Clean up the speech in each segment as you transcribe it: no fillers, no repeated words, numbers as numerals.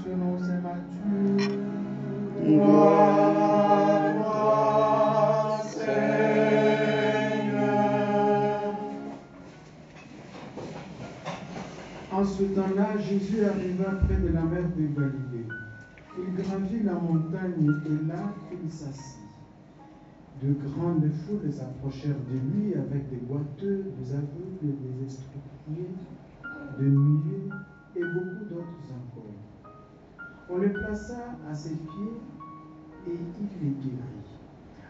sur nos aimatures. Gloire à toi, Seigneur. En ce temps-là, Jésus arriva près de la mer de Galilée. Il gravit la montagne et là, il s'assit. De grandes foules s'approchèrent de lui avec des boiteux, des aveugles, des estropiés, des muets et beaucoup d'autres encore. On le plaça à ses pieds et il les guérit.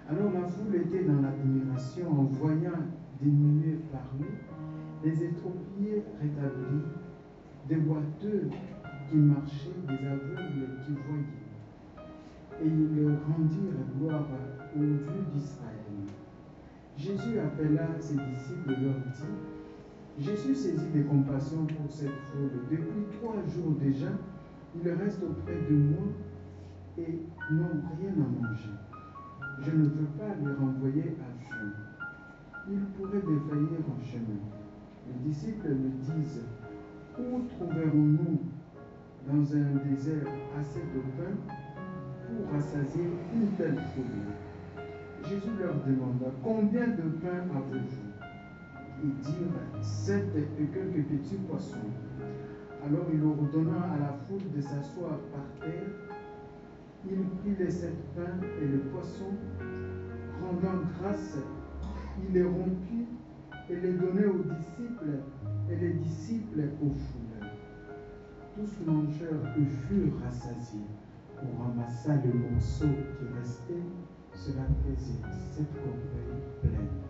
Alors la foule était dans l'admiration en voyant des muets parler, des estropiés rétablis, des boiteux qui marchaient, des aveugles qui voyaient. Et ils rendirent gloire au Dieu d'Israël. Jésus appela ses disciples et leur dit: Jésus saisit de compassion pour cette foule. Depuis 3 jours déjà, ils restent auprès de moi et n'ont rien à manger. Je ne veux pas les renvoyer à jeun. Ils pourraient défaillir en chemin. Les disciples me disent: Où trouverons-nous dans un désert assez de pain pour rassasier une telle foule? Jésus leur demanda: Combien de pain avez-vous? Ils dirent: 7 et quelques petits poissons. Alors il ordonna à la foule de s'asseoir par terre. Il prit les 7 pains et le poisson, rendant grâce, il les rompit et les donnait aux disciples, et les disciples aux foules. Tous mangèrent et furent rassasiés. On ramassa le morceau qui restait. Cela faisait 7 corbeilles pleines.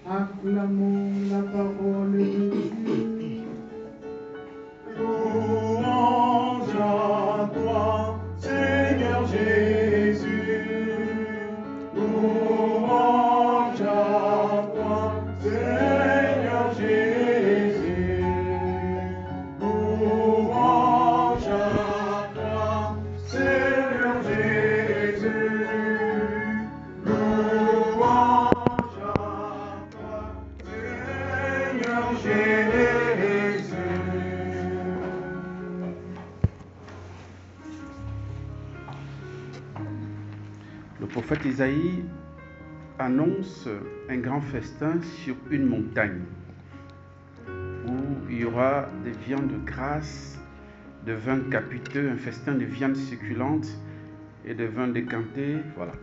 Acclamons la parole de Dieu. Louange à toi, Seigneur Jésus. Louange à toi, Seigneur Jésus. Louange à toi, Seigneur Jésus. Louange à toi, Seigneur Jésus. Le prophète Isaïe annonce un grand festin sur une montagne où il y aura des viandes grasses, de vin capiteux, un festin de viandes succulentes et de vin décanté. Voilà.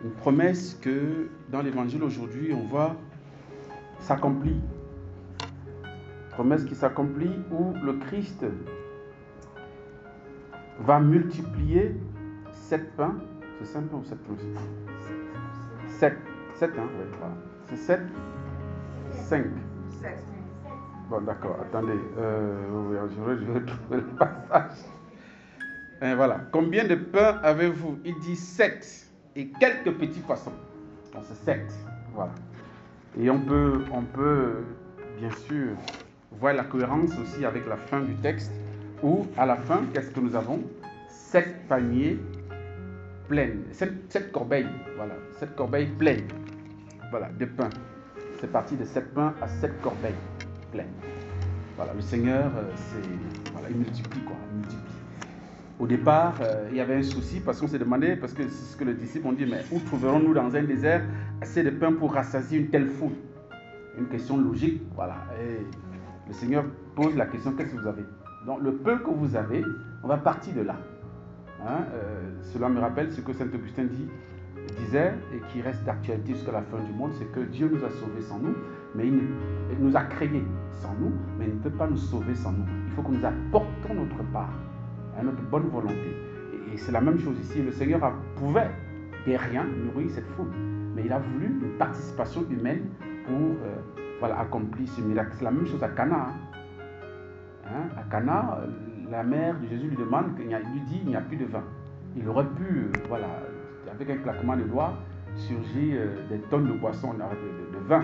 Une promesse que dans l'évangile aujourd'hui on voit s'accomplit. Promesse qui s'accomplit où le Christ va multiplier 7 pains. C'est 5 pains ou 7 pains? 7, hein, oui, voilà. C'est 7, 5. Bon, d'accord, attendez. Je vais trouver le passage. Et voilà. Combien de pains avez-vous? Il dit 7 et quelques petits poissons. Donc c'est 7. Voilà. Et on peut bien sûr voir la cohérence aussi avec la fin du texte où à la fin, qu'est-ce que nous avons? 7 paniers pleines, 7 corbeilles, voilà, 7 corbeilles pleines, voilà, de pain. C'est parti de 7 pains à 7 corbeilles pleines. Voilà, le Seigneur, voilà, il multiplie quoi, il multiplie. Au départ, il y avait un souci parce qu'on s'est demandé, parce que c'est ce que les disciples ont dit, mais où trouverons-nous dans un désert assez de pain pour rassasier une telle foule? Une question logique, voilà. Et le Seigneur pose la question: qu'est-ce que vous avez? Donc le peu que vous avez, on va partir de là. Cela me rappelle ce que Saint Augustin disait et qui reste d'actualité jusqu'à la fin du monde, c'est que Dieu nous a sauvés sans nous, mais il nous a créés sans nous, mais il ne peut pas nous sauver sans nous. Il faut que nous apportons notre part, notre bonne volonté. Et c'est la même chose ici. Le Seigneur pouvait des rien nourrir cette foule, mais il a voulu une participation humaine pour accomplir ce miracle. C'est la même chose à Cana. À Cana, la mère de Jésus lui demande, lui dit il n'y a plus de vin. Il aurait pu, avec un claquement de doigts, surgir des tonnes de boissons, de vin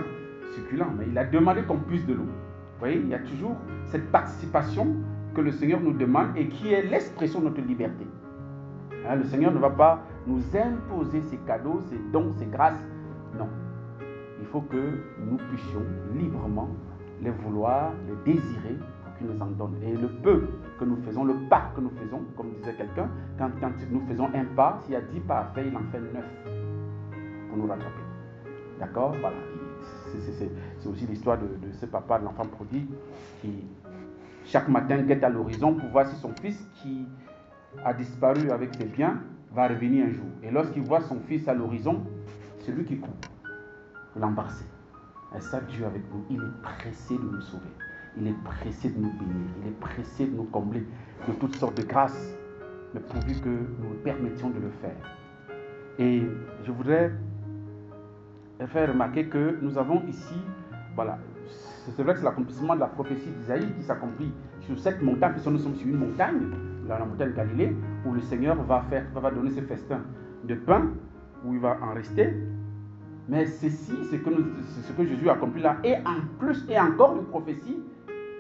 succulent, mais il a demandé qu'on puisse de l'eau. Vous voyez, il y a toujours cette participation que le Seigneur nous demande et qui est l'expression de notre liberté. Le Seigneur ne va pas nous imposer ses cadeaux, ses dons, ses grâces. Non. Il faut que nous puissions librement les vouloir, les désirer, pour qu'il nous en donne. Et le peu que nous faisons, le pas que nous faisons, comme disait quelqu'un, quand nous faisons un pas, s'il y a 10 pas à faire, il en fait 9 pour nous rattraper. D'accord? Voilà. C'est aussi l'histoire de ce papa, de l'enfant prodigue, qui chaque matin guette à l'horizon pour voir si son fils qui a disparu avec ses biens va revenir un jour. Et lorsqu'il voit son fils à l'horizon, c'est lui qui court pour l'embrasser. Et ça, Dieu avec nous, il est pressé de nous sauver. Il est pressé de nous bénir. Il est pressé de nous combler de toutes sortes de grâces, mais pourvu que nous nous permettions de le faire. Et je voudrais faire remarquer que nous avons ici, voilà, c'est vrai que c'est l'accomplissement de la prophétie d'Isaïe qui s'accomplit sur cette montagne, puisque nous sommes sur une montagne, la montagne de Galilée, où le Seigneur va donner ses festins de pain, où il va en rester. Mais ceci, c'est ce que Jésus a accompli là, et en plus, et encore une prophétie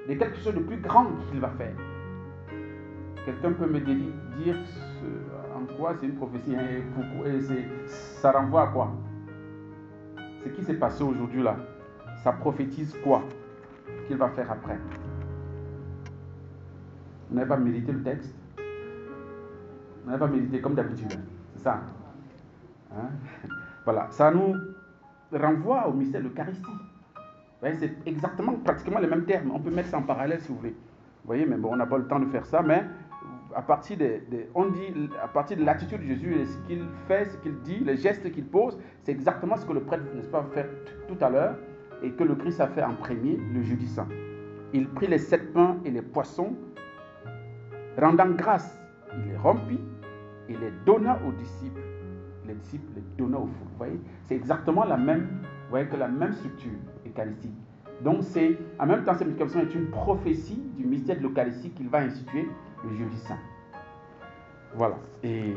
de quelque chose de plus grand qu'il va faire. Quelqu'un peut me dire en quoi c'est une prophétie, hein, et ça renvoie à quoi? Ce qui s'est passé aujourd'hui là, ça prophétise quoi qu'il va faire après? Vous n'avez pas médité le texte? Vous n'avez pas médité comme d'habitude, hein? C'est ça, hein? Voilà, ça nous renvoie au mystère de l'Eucharistie. Vous voyez, c'est exactement, pratiquement les mêmes termes. On peut mettre ça en parallèle si vous voulez. Vous voyez, mais bon, on n'a pas le temps de faire ça, mais à partir à partir de l'attitude de Jésus et ce qu'il fait, ce qu'il dit, les gestes qu'il pose, c'est exactement ce que le prêtre, n'est-ce pas, va faire tout à l'heure et que le Christ a fait en premier le jeudi saint. Il prit les 7 pains et les poissons, rendant grâce, il les rompit et les donna aux disciples. Les disciples les donna aux foules. Vous voyez, c'est exactement la même, vous voyez, que la même structure eucharistique. Donc c'est, en même temps, cette multiplication est une prophétie du mystère de l'Eucharistie qu'il va instituer le jeudi saint. Voilà. Et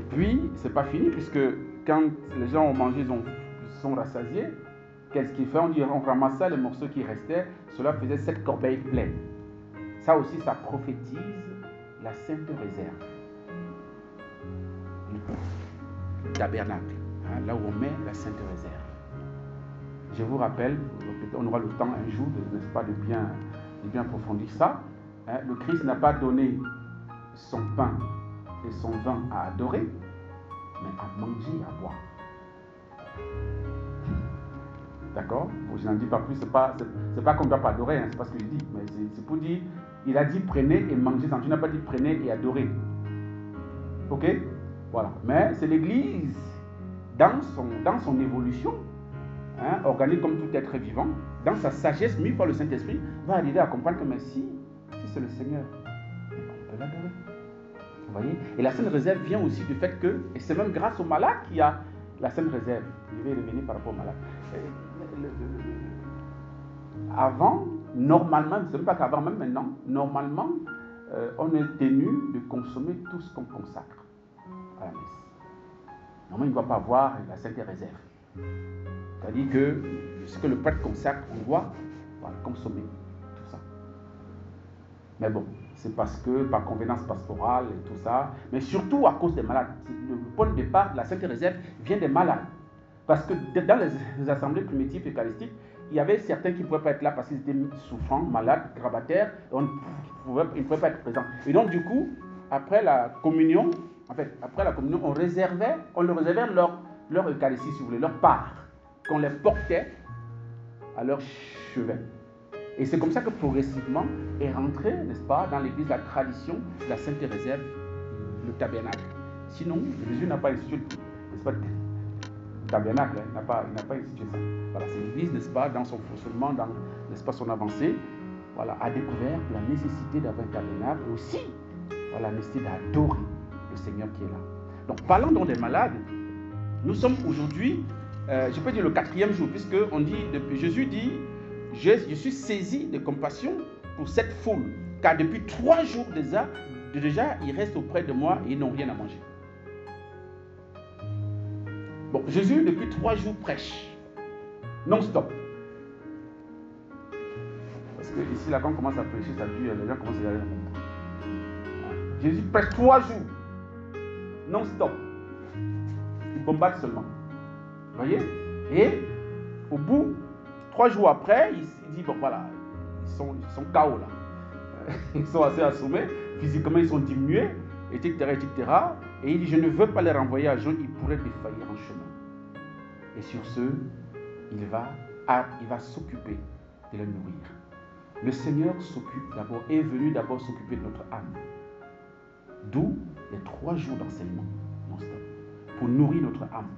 puis, c'est pas fini, puisque quand les gens ont mangé, ils sont rassasiés. Qu'est-ce qu'il fait? On ramassa les morceaux qui restaient. Cela faisait 7 corbeilles pleines. Ça aussi, ça prophétise la sainte réserve. Le tabernacle, hein, là où on met la sainte réserve. Je vous rappelle, on aura le temps un jour, n'est-ce pas, de bien approfondir ça. Hein, le Christ n'a pas donné son pain et son vin à adorer, mais à manger et à boire. D'accord? Je n'en dis pas plus, c'est pas qu'on ne doit pas adorer, hein, c'est pas ce que je dis, mais c'est pour dire, il a dit prenez et mangez-en, tu n'as pas dit prenez et adorez. Ok? Voilà. Mais c'est l'Église, dans son évolution, hein, organique comme tout être vivant, dans sa sagesse mise par le Saint-Esprit, va arriver à comprendre que mais si c'est le Seigneur, on peut l'adorer. Vous voyez? Et la Sainte Réserve vient aussi du fait que, et c'est même grâce au malade qu'il y a la Sainte Réserve. Je vais revenir par rapport au malade. Avant, normalement, ce n'est pas qu'avant, même maintenant, normalement, on est tenu de consommer tout ce qu'on consacre à la messe. Normalement, il ne doit pas avoir la Sainte Réserve. C'est-à-dire que ce que le prêtre consacre, on doit consommer tout ça. Mais bon, c'est parce que par convenance pastorale et tout ça, mais surtout à cause des malades. Le point de départ de la Sainte Réserve vient des malades. Parce que dans les assemblées primitives eucharistiques, il y avait certains qui ne pouvaient pas être là parce qu'ils étaient souffrants, malades, grabataires, et ils ne pouvaient pas être présents. Et donc du coup, après la communion, on leur réservait leur Eucharistie, si vous voulez, leur part, qu'on les portait à leur chevet. Et c'est comme ça que progressivement est rentré, n'est-ce pas, dans l'Église la tradition de la Sainte Réserve, le tabernacle. Sinon, Jésus n'a pas institué, n'est-ce pas, le tabernacle, il n'a pas institué ça. Voilà, c'est l'Église, n'est-ce pas, dans son fonctionnement, dans, n'est-ce pas, son avancée, voilà, a découvert la nécessité d'avoir un tabernacle et aussi, voilà, la nécessité d'adorer le Seigneur qui est là. Donc, parlant donc des malades, nous sommes aujourd'hui, je peux dire le 4e jour, puisque Jésus dit, je suis saisi de compassion pour cette foule, car depuis 3 jours déjà, ils restent auprès de moi et ils n'ont rien à manger. Bon, Jésus, depuis 3 jours, prêche, non-stop. Parce que ici, là, quand on commence à prêcher, ça dure, les gens commencent à y aller. Jésus prêche 3 jours, non-stop. Il bombarde seulement. Vous voyez? Et au bout, 3 jours après, il dit, bon voilà, ils sont KO là. ils sont assez assommés, physiquement ils sont diminués, etc., etc. Et il dit, je ne veux pas les renvoyer à Jean, ils pourraient défaillir en chemin. Et sur ce, il va s'occuper de les nourrir. Le Seigneur est venu d'abord s'occuper de notre âme. D'où les 3 jours d'enseignement non-stop, pour nourrir notre âme.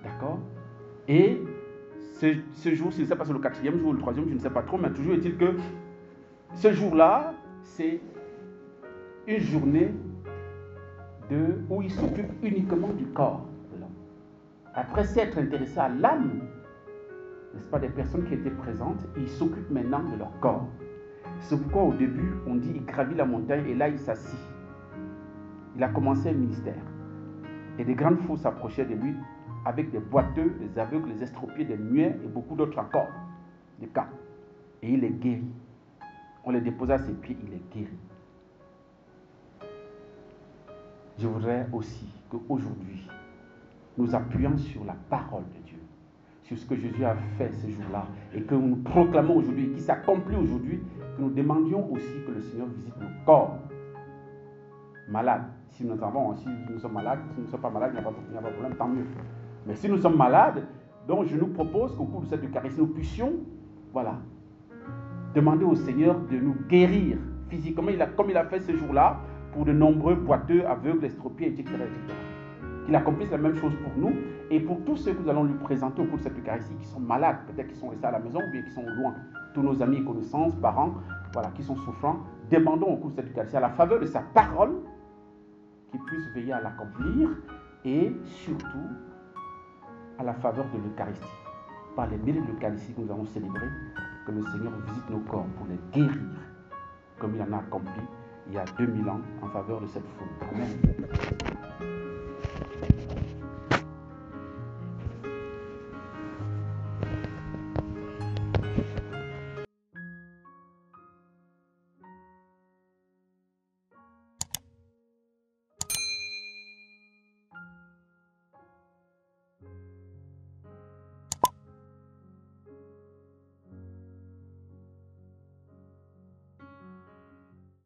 D'accord? Et ce jour, je ne sais pas si c'est le 4e jour ou le 3e, je ne sais pas trop, mais toujours est-il que ce jour-là, c'est une journée où il s'occupe uniquement du corps de l'homme. Après s'être intéressé à l'âme, n'est-ce pas, des personnes qui étaient présentes, il s'occupe maintenant de leur corps. C'est pourquoi au début, on dit il gravit la montagne et là il s'assit. Il a commencé un ministère. Et des grandes foules s'approchaient de lui avec des boiteux, des aveugles, des estropiés, des muets et beaucoup d'autres encore, des cas. Et il les guérit. On les déposa à ses pieds, il les guérit. Je voudrais aussi qu'aujourd'hui, nous appuyons sur la parole de Dieu, sur ce que Jésus a fait ce jour-là, et que nous proclamons aujourd'hui, qui s'accomplit aujourd'hui, que nous demandions aussi que le Seigneur visite nos corps malades. Si nous sommes malades, si nous ne sommes pas malades, il n'y a pas de problème, tant mieux. Mais si nous sommes malades, donc je nous propose qu'au cours de cette Eucharistie, nous puissions, demander au Seigneur de nous guérir physiquement, comme il a fait ce jour-là, pour de nombreux boiteux, aveugles, estropiés, etc., etc. Qu'il accomplisse la même chose pour nous et pour tous ceux que nous allons lui présenter au cours de cette Eucharistie qui sont malades, peut-être qui sont restés à la maison ou bien qui sont loin. Tous nos amis et connaissances, parents, qui sont souffrants, demandons au cours de cette Eucharistie, à la faveur de sa parole, qu'il puisse veiller à l'accomplir et surtout à la faveur de l'Eucharistie. Par les mérites de l'Eucharistie que nous allons célébrer, que le Seigneur visite nos corps pour les guérir, comme il en a accompli il y a 2000 ans en faveur de cette foule. Amen.